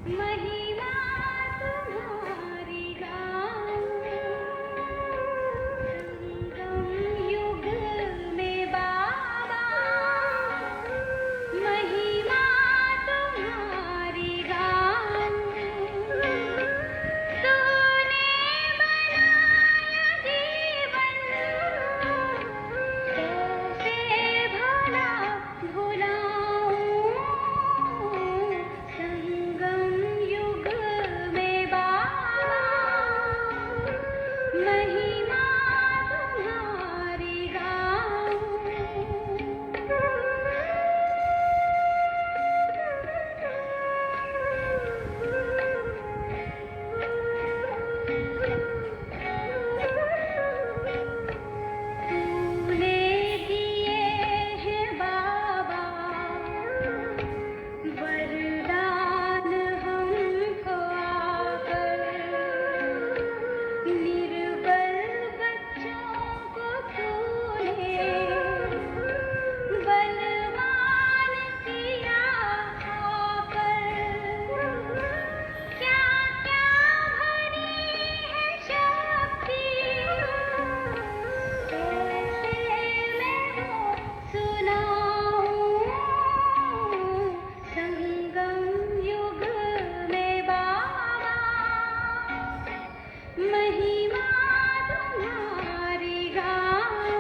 महिमा तुम्हारी गाऊं, संगम युग में बाबा, महिमा तुम्हारी गाऊं। तूने बनाया जीवन, कैसे भला भुलाऊं, संगम युग में बाबा, महिमा तुम्हारी गाऊं। तूने दिए हैं बाबा वरदान हमको आकर, निर्बल बच्चों को तूने बलवान किया आकर। क्या क्या भरी है शक्ति, कैसे मैं वो सुनाऊं, संगम युग में बाबा, महिमा तुम्हारी गाऊं।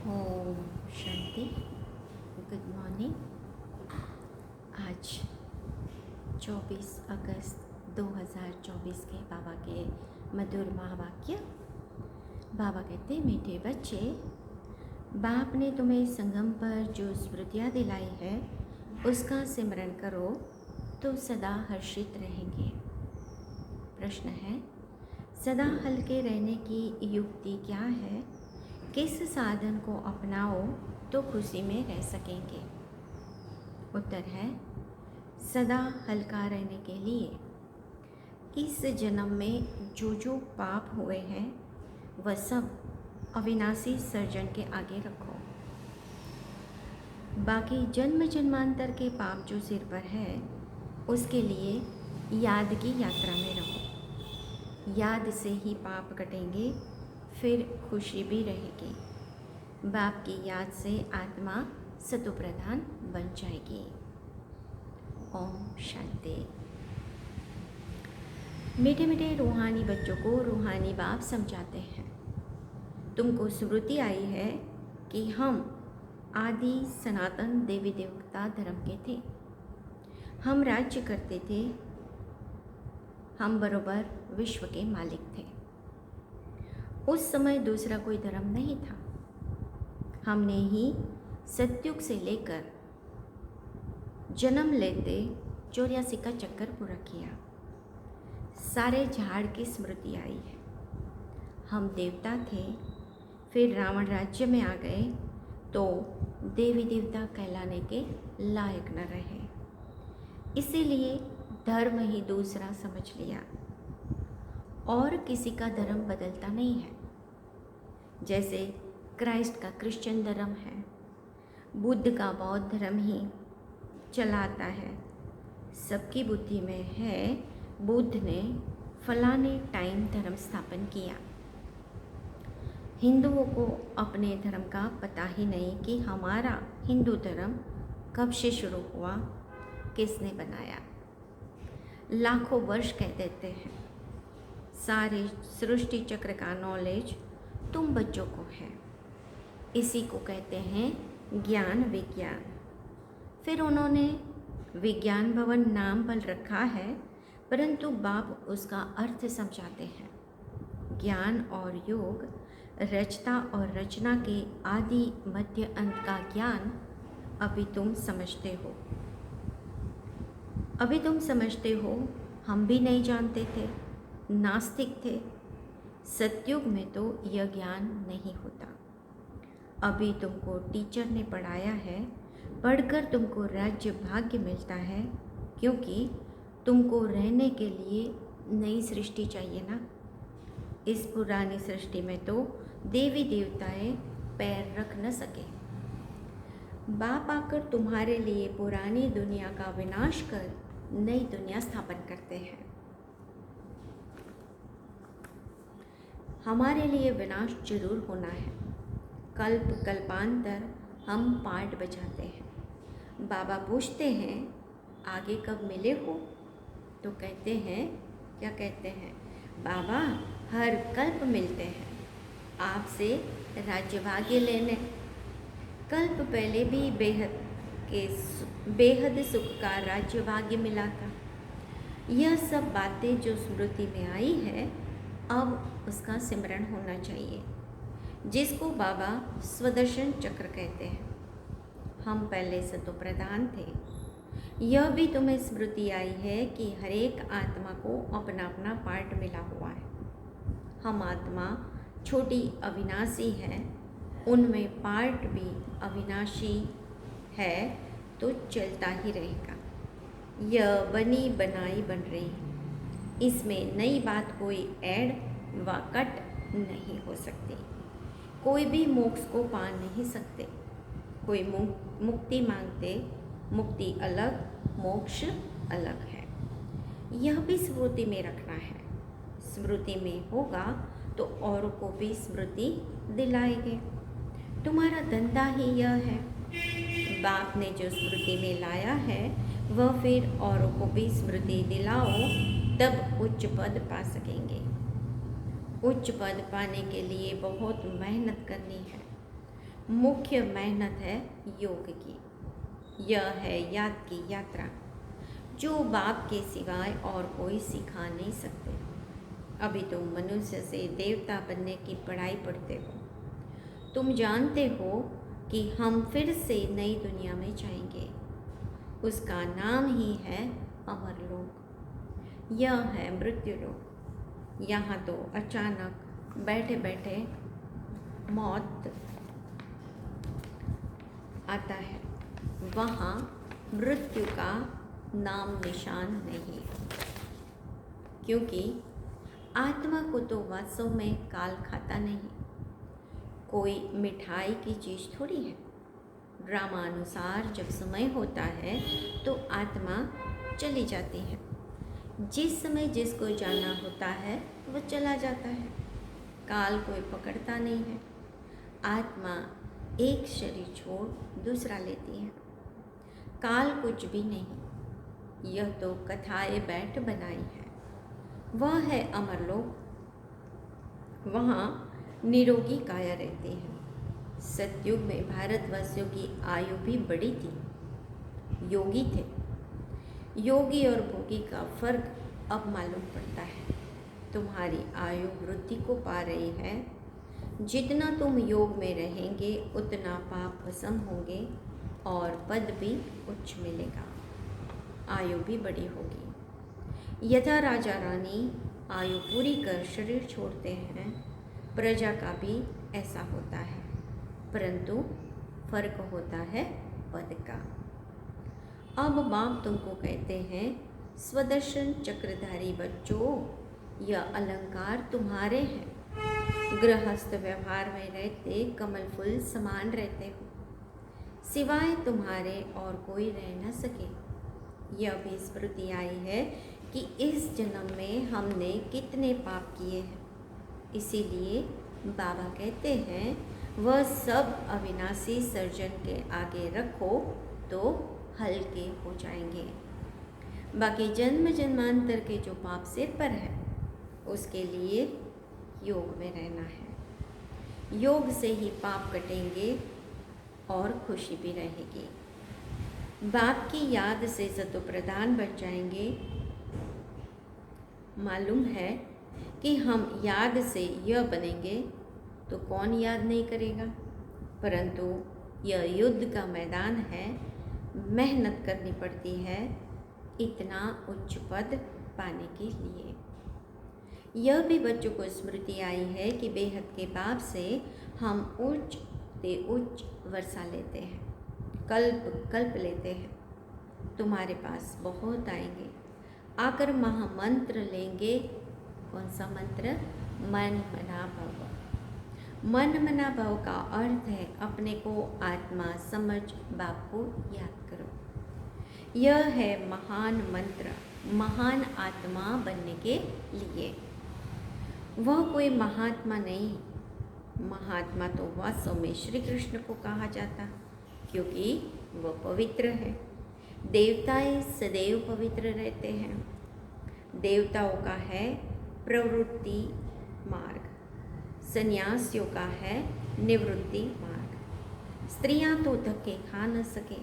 ओम शांति। Good morning. आज 24 अगस्त 2024 के बाबा के मधुर महावाक्य। बाबा कहते, मीठे बच्चे, बाप ने तुम्हें संगम पर जो स्मृतियाँ दिलाई है उसका सिमरण करो तो सदा हर्षित रहेंगे। प्रश्न है, सदा हल्के रहने की युक्ति क्या है? किस साधन को अपनाओ तो खुशी में रह सकेंगे? उत्तर है, सदा हल्का रहने के लिए इस जन्म में जो जो पाप हुए हैं वह सब अविनाशी सर्जन के आगे रखो। बाकी जन्म जन्मांतर के पाप जो सिर पर है उसके लिए याद की यात्रा में रहो। याद से ही पाप कटेंगे, फिर खुशी भी रहेगी। बाप की याद से आत्मा सतोप्रधान बन जाएगी। ओम शांति। मीठे मीठे रूहानी बच्चों को रूहानी बाप समझाते हैं, तुमको स्मृति आई है कि हम आदि सनातन देवी देवता धर्म के थे। हम राज्य करते थे, हम बरोबर विश्व के मालिक थे। उस समय दूसरा कोई धर्म नहीं था। हमने ही सतयुग से लेकर जन्म लेते 84 का चक्कर पूरा किया। सारे झाड़ की स्मृति आई है। हम देवता थे, फिर रावण राज्य में आ गए तो देवी देवता कहलाने के लायक न रहे, इसीलिए धर्म ही दूसरा समझ लिया। और किसी का धर्म बदलता नहीं है। जैसे क्राइस्ट का क्रिश्चियन धर्म है, बुद्ध का बौद्ध धर्म ही चलाता है। सबकी बुद्धि में है बुद्ध ने फलाने टाइम धर्म स्थापन किया। हिंदुओं को अपने धर्म का पता ही नहीं कि हमारा हिंदू धर्म कब से शुरू हुआ, किसने बनाया। लाखों वर्ष कह देते हैं। सारे सृष्टि चक्र का नॉलेज तुम बच्चों को है। इसी को कहते हैं ज्ञान विज्ञान। फिर उन्होंने विज्ञान भवन नाम पर रखा है, परंतु बाप उसका अर्थ समझाते हैं। ज्ञान और योग, रचता और रचना के आदि मध्य अंत का ज्ञान अभी तुम समझते हो। अभी तुम समझते हो, हम भी नहीं जानते थे, नास्तिक थे। सतयुग में तो यह ज्ञान नहीं होता। अभी तुमको टीचर ने पढ़ाया है, पढ़कर तुमको राज्य भाग्य मिलता है, क्योंकि तुमको रहने के लिए नई सृष्टि चाहिए ना। इस पुरानी सृष्टि में तो देवी देवताएं पैर रख न सके। बाप आकर तुम्हारे लिए पुरानी दुनिया का विनाश कर नई दुनिया स्थापन करते हैं। हमारे लिए विनाश जरूर होना है। कल्प कल्पांतर हम पाठ बजाते हैं। बाबा पूछते हैं आगे कब मिले हो, तो कहते हैं, क्या कहते हैं, बाबा हर कल्प मिलते हैं आपसे राज्य भाग्य लेने। कल्प पहले भी बेहद सुख का राज्य भाग्य मिला था। यह सब बातें जो स्मृति में आई है, अब उसका सिमरण होना चाहिए, जिसको बाबा स्वदर्शन चक्र कहते हैं। हम पहले से तो प्रधान थे। यह भी तुम्हें स्मृति आई है कि हर एक आत्मा को अपना अपना पार्ट मिला हुआ है। हम आत्मा छोटी अविनाशी है, उनमें पार्ट भी अविनाशी है, तो चलता ही रहेगा। यह बनी बनाई बन रही है, इसमें नई बात कोई ऐड व कट नहीं हो सकती। कोई भी मोक्ष को पा नहीं सकते। कोई मुक्ति मांगते, मुक्ति अलग, मोक्ष अलग है। यह भी स्मृति में रखना है। स्मृति में होगा तो औरों को भी स्मृति दिलाएंगे। तुम्हारा धंधा ही यह है। बाप ने जो स्मृति में लाया है वह फिर औरों को भी स्मृति दिलाओ, तब उच्च पद पा सकेंगे। उच्च पद पाने के लिए बहुत मेहनत करनी है। मुख्य मेहनत है योग की। यह है याद की यात्रा, जो बाप के सिवाय और कोई सिखा नहीं सकते। अभी तुम मनुष्य से देवता बनने की पढ़ाई पढ़ते हो। तुम जानते हो कि हम फिर से नई दुनिया में जाएंगे। उसका नाम ही है अमरलोक। यह है मृत्यु लोक। यहाँ तो अचानक बैठे बैठे मौत आता है, वहाँ मृत्यु का नाम निशान नहीं, क्योंकि आत्मा को तो वास्तव में काल खाता नहीं। कोई मिठाई की चीज़ थोड़ी है। ड्रामानुसार जब समय होता है तो आत्मा चली जाती है। जिस समय जिसको जाना होता है वह चला जाता है। काल कोई पकड़ता नहीं है। आत्मा एक शरीर छोड़ दूसरा लेती है। काल कुछ भी नहीं, यह तो कथाएं बैठ बनाई है। वह है अमरलोक। वहाँ निरोगी काया रहती है। सतयुग में भारतवासियों की आयु भी बड़ी थी, योगी थे। योगी और भोगी का फर्क अब मालूम पड़ता है। तुम्हारी आयु वृद्धि को पा रही है। जितना तुम योग में रहेंगे उतना पाप भस्म होंगे और पद भी उच्च मिलेगा, आयु भी बड़ी होगी। यथा राजा रानी आयु पूरी कर शरीर छोड़ते हैं, प्रजा का भी ऐसा होता है, परंतु फर्क होता है पद का। अब बाप तुमको कहते हैं, स्वदर्शन चक्रधारी बच्चों, यह अलंकार तुम्हारे हैं। गृहस्थ व्यवहार में रहते कमल फूल समान रहते हो, सिवाय तुम्हारे और कोई रह न सके। यह भी स्मृति आई है कि इस जन्म में हमने कितने पाप किए हैं। इसीलिए बाबा कहते हैं, वह सब अविनाशी सर्जन के आगे रखो तो हल्के हो जाएंगे। बाकी जन्म जन्मांतर के जो पाप सिर पर है, उसके लिए योग में रहना है। योग से ही पाप कटेंगे और खुशी भी रहेगी। बाप की याद से सतो प्रधान बन जाएंगे। मालूम है कि हम याद से यह बनेंगे तो कौन याद नहीं करेगा, परंतु यह युद्ध का मैदान है। मेहनत करनी पड़ती है इतना उच्च पद पाने के लिए। यह भी बच्चों को स्मृति आई है कि बेहद के बाप से हम उच्च ते उच्च वर्षा लेते हैं, कल्प कल्प लेते हैं। तुम्हारे पास बहुत आएंगे, आकर महामंत्र लेंगे। कौन सा मंत्र? मन मना भव। मन मना भव का अर्थ है अपने को आत्मा समझ बाप को याद करो। यह है महान मंत्र, महान आत्मा बनने के लिए। वह कोई महात्मा नहीं, महात्मा तो वास्तव में श्री कृष्ण को कहा जाता, क्योंकि वह पवित्र है। देवताएं सदैव पवित्र रहते हैं। देवताओं का है प्रवृत्ति मार्ग, सन्यासियों का है निवृत्ति मार्ग। स्त्रियां तो धक्के खा न सके।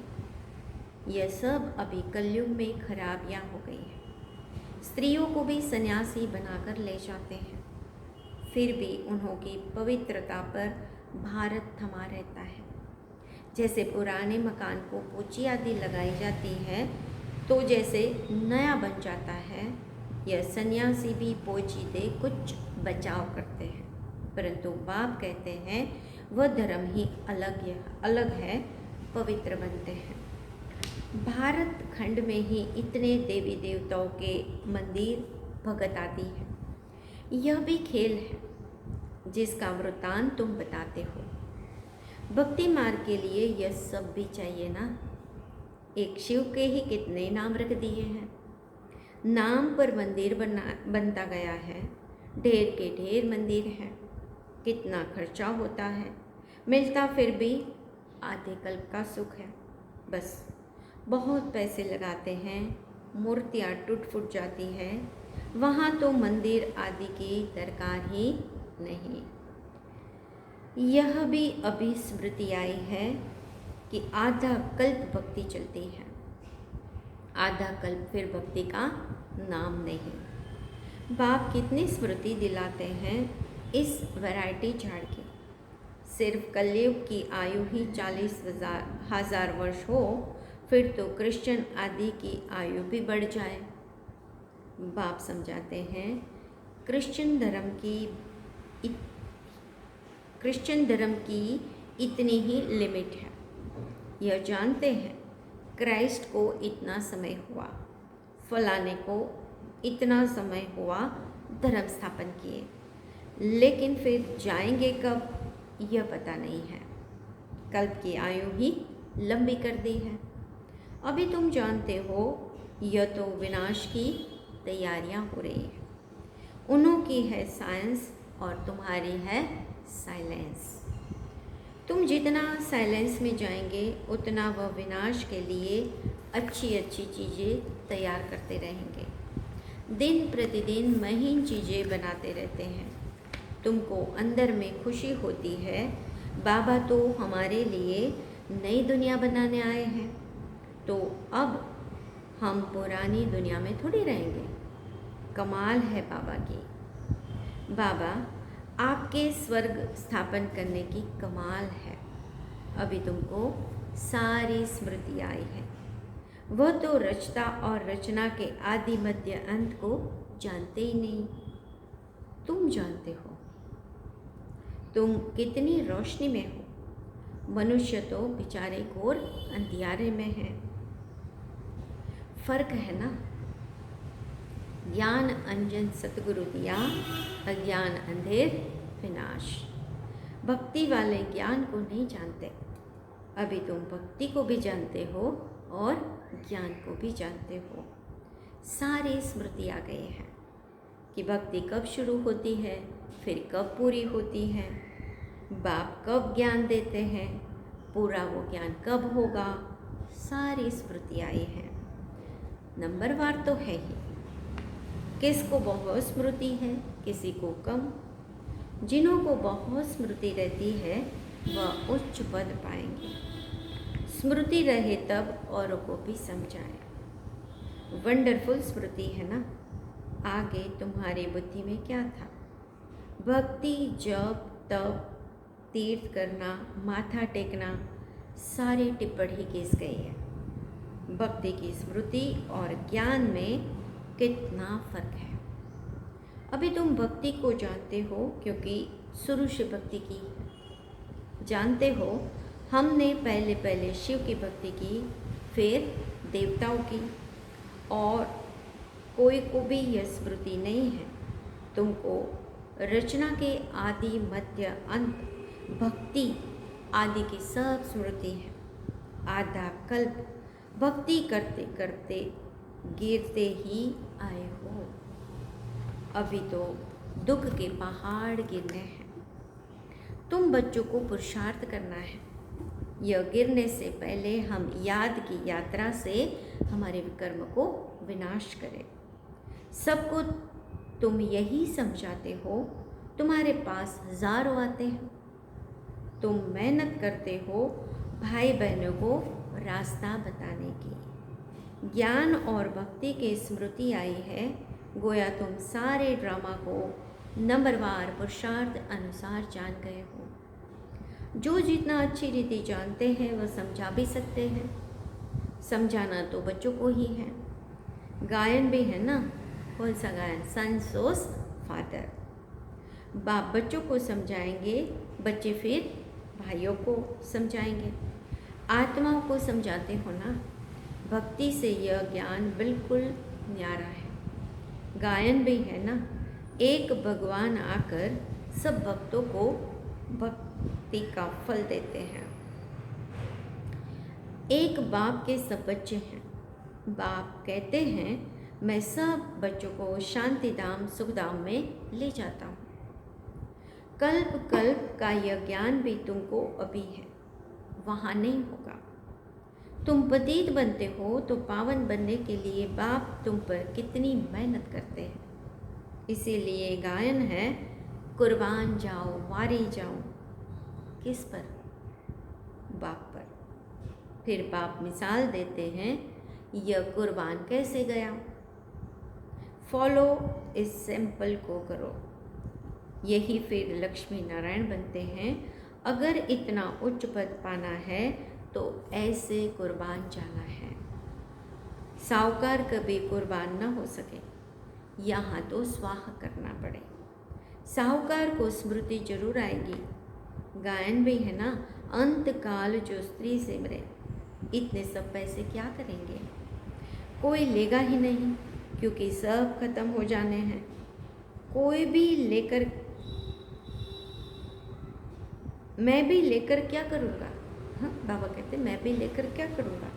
यह सब अभी कलयुग में खराबियां हो गई हैं। स्त्रियों को भी सन्यासी बनाकर ले जाते हैं, फिर भी उन्होंने पवित्रता पर भारत थमा रहता है। जैसे पुराने मकान को पोची आदि लगाई जाती है तो जैसे नया बन जाता है, यह सन्यासी भी पोची दे कुछ बचाव करते हैं। परंतु बाप कहते हैं वह धर्म ही अलग है, पवित्र बनते हैं। भारत खंड में ही इतने देवी देवताओं के मंदिर भगत आदि हैं। यह भी खेल है जिसका वृतांत तुम बताते हो। भक्ति मार्ग के लिए यह सब भी चाहिए ना। एक शिव के ही कितने नाम रख दिए हैं। नाम पर मंदिर बनता गया है। ढेर के ढेर मंदिर हैं। कितना खर्चा होता है, मिलता फिर भी आधे कल्प का सुख है। बस बहुत पैसे लगाते हैं, मूर्तियाँ टूट फूट जाती हैं। वहाँ तो मंदिर आदि की दरकार ही नहीं। यह भी अभी स्मृति आई है कि आधा कल्प भक्ति चलती है, आधा कल्प फिर भक्ति का नाम नहीं। बाप कितनी स्मृति दिलाते हैं इस वैरायटी झाड़ की। सिर्फ कलयुग की आयु ही 40,000 वर्ष हो, फिर तो क्रिश्चियन आदि की आयु भी बढ़ जाए। बाप समझाते हैं क्रिश्चियन धर्म की इतनी ही लिमिट है। यह जानते हैं क्राइस्ट को इतना समय हुआ, फलाने को इतना समय हुआ धर्म स्थापन किए, लेकिन फिर जाएंगे कब यह पता नहीं है। कल्प की आयु ही लंबी कर दी है। अभी तुम जानते हो यह तो विनाश की तैयारियां हो रही है। उन्हों की है साइंस और तुम्हारी है साइलेंस। तुम जितना साइलेंस में जाएंगे उतना वह विनाश के लिए अच्छी अच्छी चीज़ें तैयार करते रहेंगे। दिन प्रतिदिन महीन चीज़ें बनाते रहते हैं। तुमको अंदर में खुशी होती है, बाबा तो हमारे लिए नई दुनिया बनाने आए हैं, तो अब हम पुरानी दुनिया में थोड़ी रहेंगे। कमाल है बाबा की। बाबा आपके स्वर्ग स्थापन करने की कमाल है। अभी तुमको सारी स्मृति आई है। वह तो रचता और रचना के आदि मध्य अंत को जानते ही नहीं। तुम जानते हो। तुम कितनी रोशनी में हो। मनुष्य तो बेचारे घोर अंधियारे में है। फर्क है ना। ज्ञान अंजन सतगुरु दिया, अज्ञान अंधेर विनाश। भक्ति वाले ज्ञान को नहीं जानते। अभी तुम भक्ति को भी जानते हो और ज्ञान को भी जानते हो। सारी स्मृति आ गई है कि भक्ति कब शुरू होती है, फिर कब पूरी होती है, बाप कब ज्ञान देते हैं, पूरा वो ज्ञान कब होगा। सारी स्मृति आई है। नंबरवार तो है ही। किसको बहुत स्मृति है, किसी को कम। जिन्हों को बहुत स्मृति रहती है वह उच्च पद पाएंगे। स्मृति रहे तब औरों को भी समझाए। वंडरफुल स्मृति है ना। आगे तुम्हारी बुद्धि में क्या था? भक्ति, जप, तप, तीर्थ करना, माथा टेकना, सारी टिप्पणी घिस गई है। भक्ति की स्मृति और ज्ञान में कितना फर्क है। अभी तुम भक्ति को जानते हो क्योंकि शुरू से भक्ति की। जानते हो, हमने पहले पहले शिव की भक्ति की, फिर देवताओं की, और कोई को भी यह स्मृति नहीं है। तुमको रचना के आदि मध्य अंत भक्ति आदि की सब स्मृति है। आधा कल्प भक्ति करते करते गिरते ही आए हो। अभी तो दुख के पहाड़ गिरने हैं। तुम बच्चों को पुरुषार्थ करना है। यह गिरने से पहले हम याद की यात्रा से हमारे विकर्म को विनाश करें। सबको तुम यही समझाते हो। तुम्हारे पास हजारों आते हैं। तुम मेहनत करते हो भाई बहनों को रास्ता बताने की। ज्ञान और भक्ति की स्मृति आई है। गोया तुम सारे ड्रामा को नंबरवार पुरुषार्थ अनुसार जान गए हो। जो जितना अच्छी रीति जानते हैं वह समझा भी सकते हैं। समझाना तो बच्चों को ही है। गायन भी है ना, कौन सा गायन? सन सोस फादर। बाप बच्चों को समझाएंगे, बच्चे फिर भाइयों को समझाएंगे। आत्माओं को समझाते हो ना। भक्ति से यह ज्ञान बिल्कुल न्यारा है। गायन भी है ना, एक भगवान आकर सब भक्तों को भक्ति का फल देते हैं। एक बाप के सब बच्चे हैं। बाप कहते हैं मैं सब बच्चों को शांति धाम सुख धाम में ले जाता हूँ। कल्प कल्प का यह ज्ञान भी तुमको अभी है, वहाँ नहीं होगा। तुम पतित बनते हो तो पावन बनने के लिए बाप तुम पर कितनी मेहनत करते हैं। इसीलिए गायन है, कुर्बान जाओ वारी जाओ। किस पर? बाप पर। फिर बाप मिसाल देते हैं, यह कुर्बान कैसे गया। फॉलो इस सिंपल को करो। यही फिर लक्ष्मी नारायण बनते हैं। अगर इतना उच्च पद पाना है तो ऐसे कुर्बान जाना है। साहूकार कभी कुर्बान न हो सके, यहाँ तो स्वाहा करना पड़े। साहूकार को स्मृति जरूर आएगी। गायन भी है ना, अंत काल जो स्त्री से मरे। इतने सब पैसे क्या करेंगे? कोई लेगा ही नहीं, क्योंकि सब खत्म हो जाने हैं। कोई भी लेकर, मैं भी लेकर क्या करूँगा? हाँ, बाबा कहते मैं भी लेकर क्या करूँगा?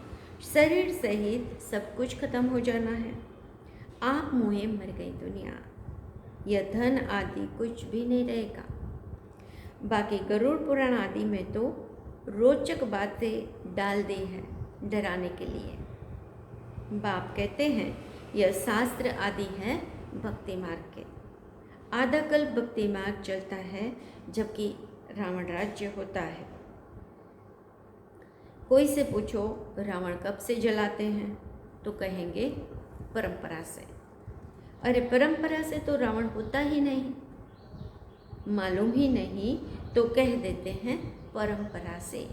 शरीर सहित सब कुछ खत्म हो जाना है। आप मुँहे मर गई दुनिया। यह धन आदि कुछ भी नहीं रहेगा। बाकी गरुड़ पुराण आदि में तो रोचक बातें डाल दी है डराने के लिए। बाप कहते हैं यह शास्त्र आदि है भक्ति मार्ग के। आधा कल्प भक्ति मार्ग चलता है, जबकि रावण राज्य होता है। कोई से पूछो रावण कब से जलाते हैं, तो कहेंगे परंपरा से। अरे परंपरा से तो रावण होता ही नहीं, मालूम ही नहीं तो कह देते हैं परंपरा से।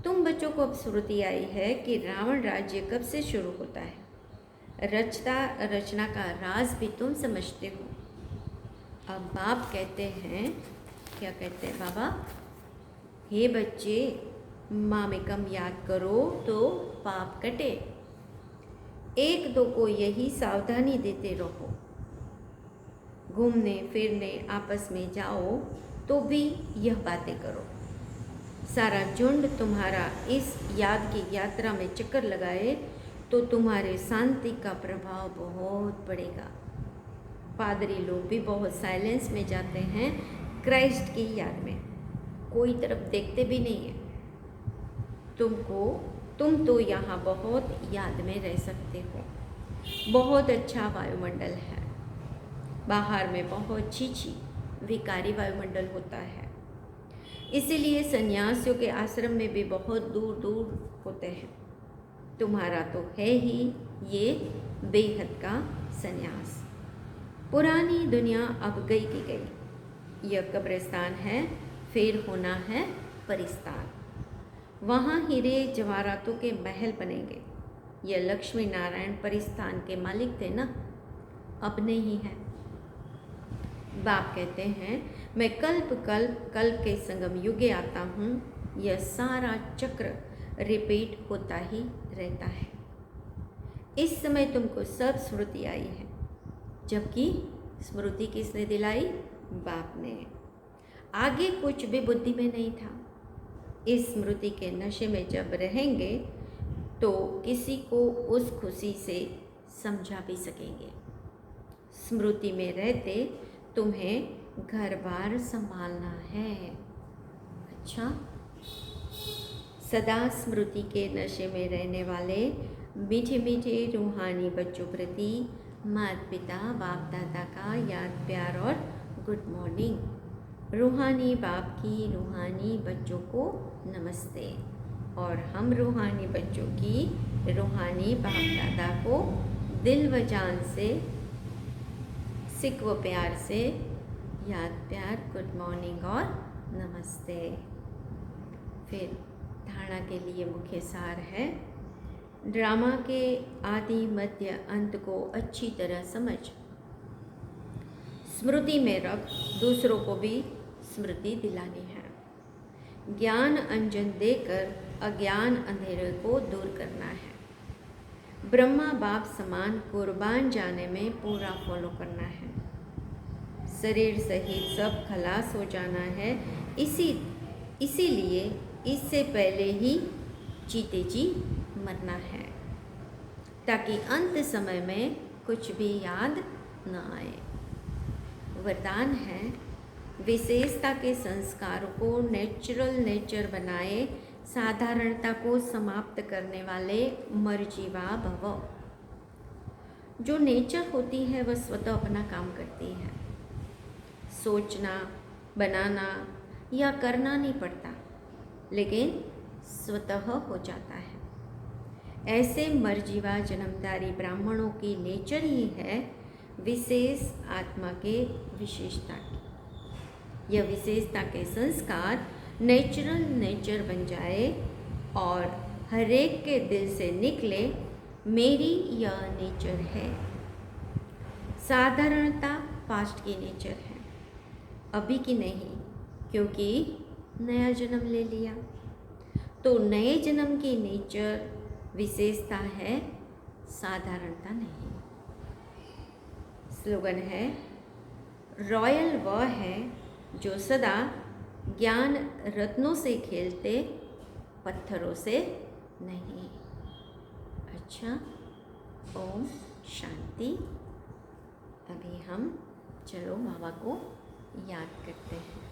तुम बच्चों को अब स्मृति आई है कि रावण राज्य कब से शुरू होता है। रचना का राज भी तुम समझते हो। अब बाप कहते हैं, क्या कहते हैं बाबा? हे बच्चे, मामेकम याद करो तो पाप कटे। एक दो को यही सावधानी देते रहो। घूमने फिरने आपस में जाओ तो भी यह बातें करो। सारा झुंड तुम्हारा इस याद की यात्रा में चक्कर लगाए तो तुम्हारे शांति का प्रभाव बहुत बढ़ेगा। पादरी लोग भी बहुत साइलेंस में जाते हैं क्राइस्ट की याद में, कोई तरफ देखते भी नहीं है। तुम तो यहाँ बहुत याद में रह सकते हो। बहुत अच्छा वायुमंडल है। बाहर में बहुत छी विकारी वायुमंडल होता है। इसीलिए सन्यासियों के आश्रम में भी बहुत दूर दूर होते हैं। तुम्हारा तो है ही ये बेहद का सन्यास। पुरानी दुनिया अब गई की गई। यह कब्रिस्तान है, फिर होना है परिस्तान। वहाँ हीरे जवाहरातों के महल बनेंगे। यह लक्ष्मी नारायण परिस्तान के मालिक थे ना, अब नहीं है। बाप कहते हैं मैं कल्प कल्प कल्प के संगम युगे आता हूँ, यह सारा चक्र रिपीट होता ही रहता है। इस समय तुमको सब स्मृति आई है, जबकि स्मृति किसने दिलाई? बाप ने। आगे कुछ भी बुद्धि में नहीं था। इस स्मृति के नशे में जब रहेंगे तो किसी को उस खुशी से समझा भी सकेंगे। स्मृति में रहते तुम्हें घर बार संभालना है। अच्छा, सदा स्मृति के नशे में रहने वाले मीठे मीठे रूहानी बच्चों प्रति माता पिता बाप दादा का याद प्यार और गुड मॉर्निंग। रूहानी बाप की रूहानी बच्चों को नमस्ते, और हम रूहानी बच्चों की रूहानी बाप दादा को दिल व जान से सिक व प्यार से याद प्यार गुड मॉर्निंग और नमस्ते। फिर धारणा के लिए मुख्य सार है, ड्रामा के आदि मध्य अंत को अच्छी तरह समझ, स्मृति में रख, दूसरों को भी स्मृति दिलानी है। ज्ञान अंजन देकर अज्ञान अंधेरे को दूर करना है। ब्रह्मा बाप समान कुर्बान जाने में पूरा फॉलो करना है। शरीर सहित सब खलास हो जाना है। इसीलिए इससे पहले ही जीते जी मरना है, ताकि अंत समय में कुछ भी याद न आए। वरदान है, विशेषता के संस्कार को नेचुरल नेचर बनाए, साधारणता को समाप्त करने वाले मर्जीवा भव। जो नेचर होती है वह स्वतः अपना काम करती है। सोचना, बनाना या करना नहीं पड़ता, लेकिन स्वतः हो जाता है। ऐसे मर्जीवा जन्मधारी ब्राह्मणों की नेचर ही है विशेष आत्मा के विशेषता की। यह विशेषता के संस्कार नेचुरल नेचर बन जाए और हर एक के दिल से निकले, मेरी यह नेचर है। साधारणता पास्ट की नेचर है, अभी की नहीं, क्योंकि नया जन्म ले लिया। तो नए जन्म की नेचर विशेषता है, साधारणता नहीं। स्लोगन है, रॉयल वह है जो सदा ज्ञान रत्नों से खेलते, पत्थरों से नहीं। अच्छा, ओम शांति। अभी हम चलो बाबा को याद करते हैं।